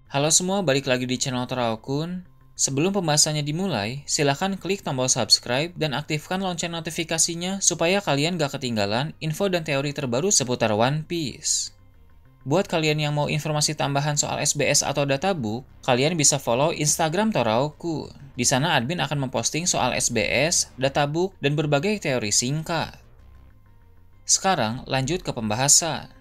Halo semua, balik lagi di channel Toraokun. Sebelum pembahasannya dimulai, silahkan klik tombol subscribe dan aktifkan lonceng notifikasinya supaya kalian gak ketinggalan info dan teori terbaru seputar One Piece. Buat kalian yang mau informasi tambahan soal SBS atau databook, kalian bisa follow Instagram Toraokun. Di sana admin akan memposting soal SBS, databook, dan berbagai teori singkat. Sekarang lanjut ke pembahasan.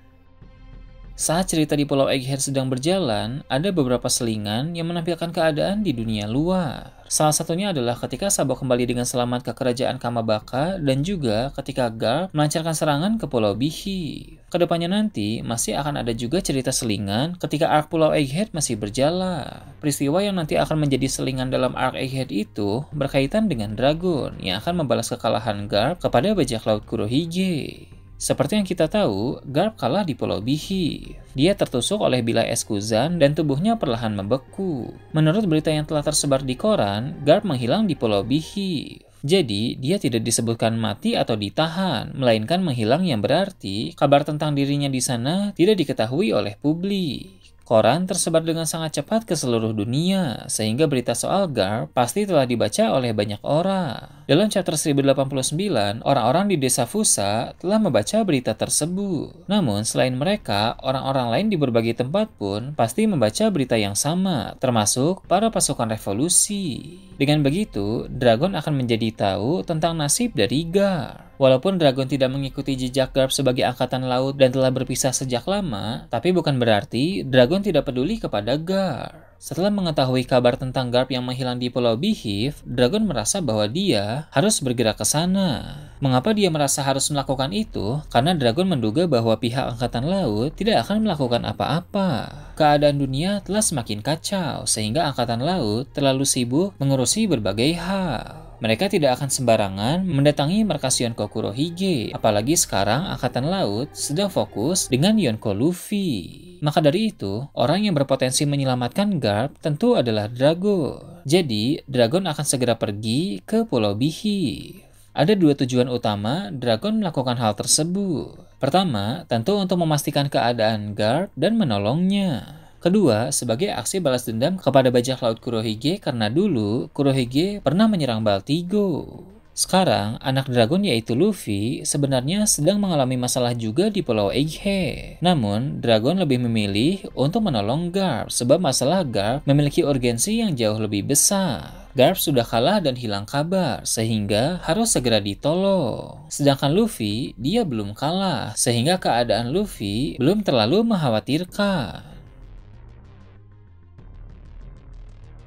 Saat cerita di Pulau Egghead sedang berjalan, ada beberapa selingan yang menampilkan keadaan di dunia luar. Salah satunya adalah ketika Sabo kembali dengan selamat ke kerajaan Kamabaka dan juga ketika Garp melancarkan serangan ke Pulau Bihi. Kedepannya nanti masih akan ada juga cerita selingan ketika arc Pulau Egghead masih berjalan. Peristiwa yang nanti akan menjadi selingan dalam arc Egghead itu berkaitan dengan Dragon yang akan membalas kekalahan Garp kepada bajak laut Kurohige. Seperti yang kita tahu, Garp kalah di Pulau Bihi. Dia tertusuk oleh bilai es Kuzan dan tubuhnya perlahan membeku. Menurut berita yang telah tersebar di koran, Garp menghilang di Pulau Bihi. Jadi, dia tidak disebutkan mati atau ditahan, melainkan menghilang yang berarti kabar tentang dirinya di sana tidak diketahui oleh publik. Koran tersebar dengan sangat cepat ke seluruh dunia, sehingga berita soal Garp pasti telah dibaca oleh banyak orang. Dalam chapter 1089, orang-orang di desa Fusa telah membaca berita tersebut. Namun, selain mereka, orang-orang lain di berbagai tempat pun pasti membaca berita yang sama, termasuk para pasukan revolusi. Dengan begitu, Dragon akan menjadi tahu tentang nasib dari Garp. Walaupun Dragon tidak mengikuti jejak Garp sebagai angkatan laut dan telah berpisah sejak lama, tapi bukan berarti Dragon tidak peduli kepada Garp. Setelah mengetahui kabar tentang Garp yang menghilang di Pulau Bihif, Dragon merasa bahwa dia harus bergerak ke sana. Mengapa dia merasa harus melakukan itu? Karena Dragon menduga bahwa pihak angkatan laut tidak akan melakukan apa-apa. Keadaan dunia telah semakin kacau, sehingga angkatan laut terlalu sibuk mengurusi berbagai hal. Mereka tidak akan sembarangan mendatangi markas Yonko Kurohige, apalagi sekarang Angkatan Laut sedang fokus dengan Yonko Luffy. Maka dari itu, orang yang berpotensi menyelamatkan Garp tentu adalah Dragon. Jadi, Dragon akan segera pergi ke Pulau Bihi. Ada dua tujuan utama Dragon melakukan hal tersebut. Pertama, tentu untuk memastikan keadaan Garp dan menolongnya. Kedua, sebagai aksi balas dendam kepada bajak laut Kurohige karena dulu Kurohige pernah menyerang Baltigo. Sekarang, anak Dragon yaitu Luffy sebenarnya sedang mengalami masalah juga di Pulau Egghead. Namun, Dragon lebih memilih untuk menolong Garp sebab masalah Garp memiliki urgensi yang jauh lebih besar. Garp sudah kalah dan hilang kabar, sehingga harus segera ditolong. Sedangkan Luffy, dia belum kalah, sehingga keadaan Luffy belum terlalu mengkhawatirkan.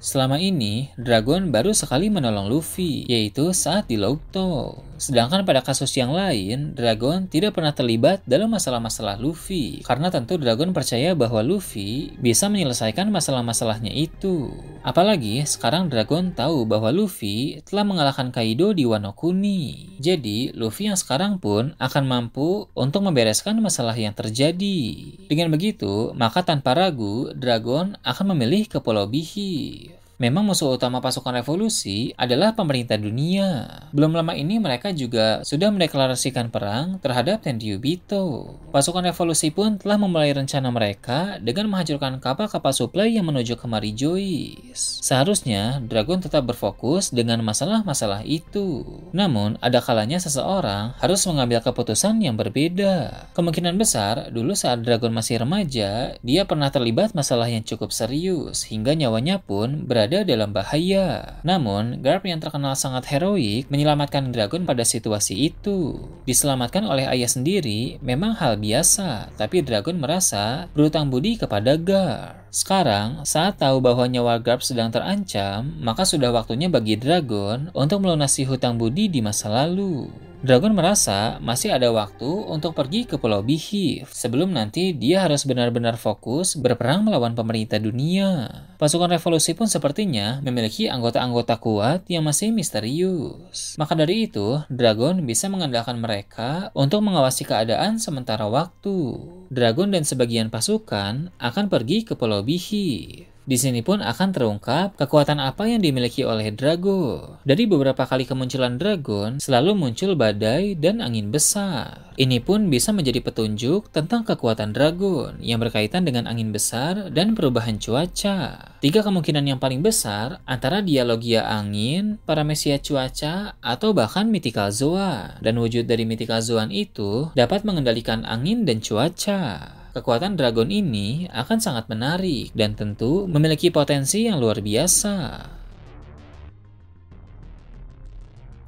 Selama ini, Dragon baru sekali menolong Luffy, yaitu saat di Louto. Sedangkan pada kasus yang lain, Dragon tidak pernah terlibat dalam masalah-masalah Luffy, karena tentu Dragon percaya bahwa Luffy bisa menyelesaikan masalah-masalahnya itu. Apalagi sekarang Dragon tahu bahwa Luffy telah mengalahkan Kaido di Wano Kuni. Jadi, Luffy yang sekarang pun akan mampu untuk membereskan masalah yang terjadi. Dengan begitu, maka tanpa ragu, Dragon akan memilih ke Pulau Bihi. Memang musuh utama pasukan revolusi adalah pemerintah dunia. Belum lama ini mereka juga sudah mendeklarasikan perang terhadap Tenryubito. Pasukan revolusi pun telah memulai rencana mereka dengan menghancurkan kapal-kapal suplai yang menuju ke Mary Joyce. Seharusnya Dragon tetap berfokus dengan masalah-masalah itu. Namun, ada kalanya seseorang harus mengambil keputusan yang berbeda. Kemungkinan besar, dulu saat Dragon masih remaja, dia pernah terlibat masalah yang cukup serius, hingga nyawanya pun berada dalam bahaya. Namun, Garp yang terkenal sangat heroik menyelamatkan Dragon pada situasi itu. Diselamatkan oleh ayah sendiri memang hal biasa, tapi Dragon merasa berutang budi kepada Garp. Sekarang, saat tahu bahwa nyawa Garp sedang terancam, maka sudah waktunya bagi Dragon untuk melunasi hutang budi di masa lalu. Dragon merasa masih ada waktu untuk pergi ke Pulau Bihif sebelum nanti dia harus benar-benar fokus berperang melawan pemerintah dunia. Pasukan revolusi pun sepertinya memiliki anggota-anggota kuat yang masih misterius. Maka dari itu, Dragon bisa mengandalkan mereka untuk mengawasi keadaan sementara waktu. Dragon dan sebagian pasukan akan pergi ke Pulau Bihif. Di sini pun akan terungkap kekuatan apa yang dimiliki oleh Drago. Dari beberapa kali kemunculan Dragon, selalu muncul badai dan angin besar. Ini pun bisa menjadi petunjuk tentang kekuatan Dragon yang berkaitan dengan angin besar dan perubahan cuaca. 3 kemungkinan yang paling besar antara dia Logia angin, Paramecia cuaca, atau bahkan Mythical Zoan. Dan wujud dari Mythical Zoan itu dapat mengendalikan angin dan cuaca. Kekuatan Dragon ini akan sangat menarik dan tentu memiliki potensi yang luar biasa.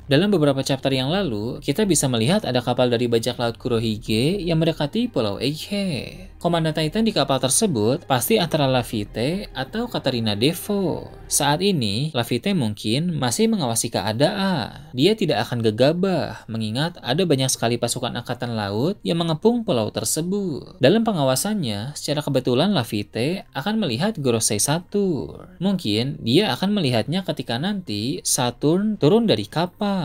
Dalam beberapa chapter yang lalu, kita bisa melihat ada kapal dari bajak laut Kurohige yang mendekati Pulau Egghead. Komandan Titan di kapal tersebut pasti antara Laphite atau Katarina Devo. Saat ini, Laphite mungkin masih mengawasi keadaan. Dia tidak akan gegabah, mengingat ada banyak sekali pasukan angkatan laut yang mengepung pulau tersebut. Dalam pengawasannya, secara kebetulan Laphite akan melihat Gorosei Saturn. Mungkin dia akan melihatnya ketika nanti Saturn turun dari kapal.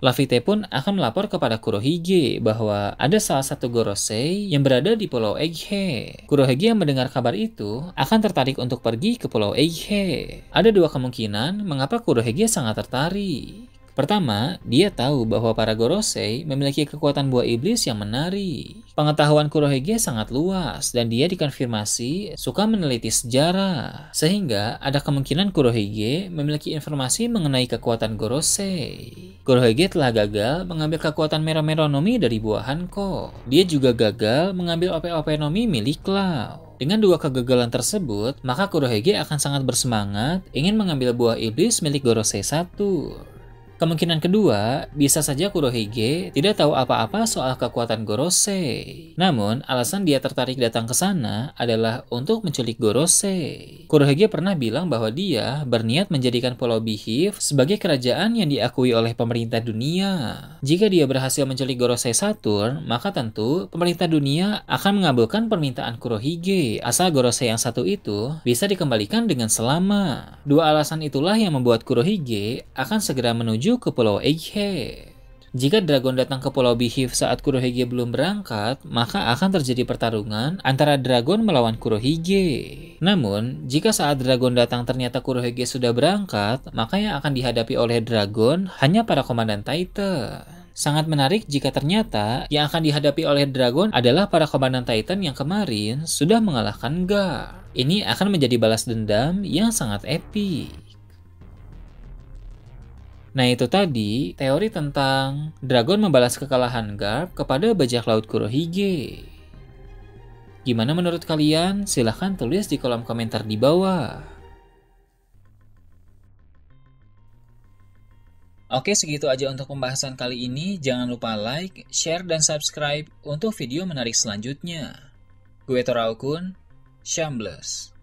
Laphite pun akan melapor kepada Kurohige bahwa ada salah satu Gorosei yang berada di Pulau Egghead. Kurohige yang mendengar kabar itu akan tertarik untuk pergi ke Pulau Egghead. Ada 2 kemungkinan mengapa Kurohige sangat tertarik. Pertama, dia tahu bahwa para Gorosei memiliki kekuatan buah iblis yang menarik. Pengetahuan Kurohige sangat luas dan dia dikonfirmasi suka meneliti sejarah. Sehingga ada kemungkinan Kurohige memiliki informasi mengenai kekuatan Gorosei. Kurohige telah gagal mengambil kekuatan Meromeronomi dari buah Hanko. Dia juga gagal mengambil Ope-Ope-Nomi milik Cloud. Dengan 2 kegagalan tersebut, maka Kurohige akan sangat bersemangat ingin mengambil buah iblis milik Gorosei Saturn. Kemungkinan kedua, bisa saja Kurohige tidak tahu apa-apa soal kekuatan Gorosei. Namun, alasan dia tertarik datang ke sana adalah untuk menculik Gorosei. Kurohige pernah bilang bahwa dia berniat menjadikan Pulau Beehive sebagai kerajaan yang diakui oleh pemerintah dunia. Jika dia berhasil menculik Gorosei Saturn, maka tentu pemerintah dunia akan mengabulkan permintaan Kurohige, asal Gorosei yang satu itu bisa dikembalikan dengan selamat. 2 alasan itulah yang membuat Kurohige akan segera menuju ke Pulau Egghead. Jika Dragon datang ke Pulau Beehive saat Kurohige belum berangkat, maka akan terjadi pertarungan antara Dragon melawan Kurohige. Namun, jika saat Dragon datang ternyata Kurohige sudah berangkat, maka yang akan dihadapi oleh Dragon hanya para komandan Titan. Sangat menarik jika ternyata yang akan dihadapi oleh Dragon adalah para komandan Titan yang kemarin sudah mengalahkan Garp. Ini akan menjadi balas dendam yang sangat epik. Nah, itu tadi teori tentang Dragon membalas kekalahan Garp kepada bajak laut Kurohige. Gimana menurut kalian? Silahkan tulis di kolom komentar di bawah. Oke, segitu aja untuk pembahasan kali ini. Jangan lupa like, share, dan subscribe untuk video menarik selanjutnya. Gue Toraukun, Shambles.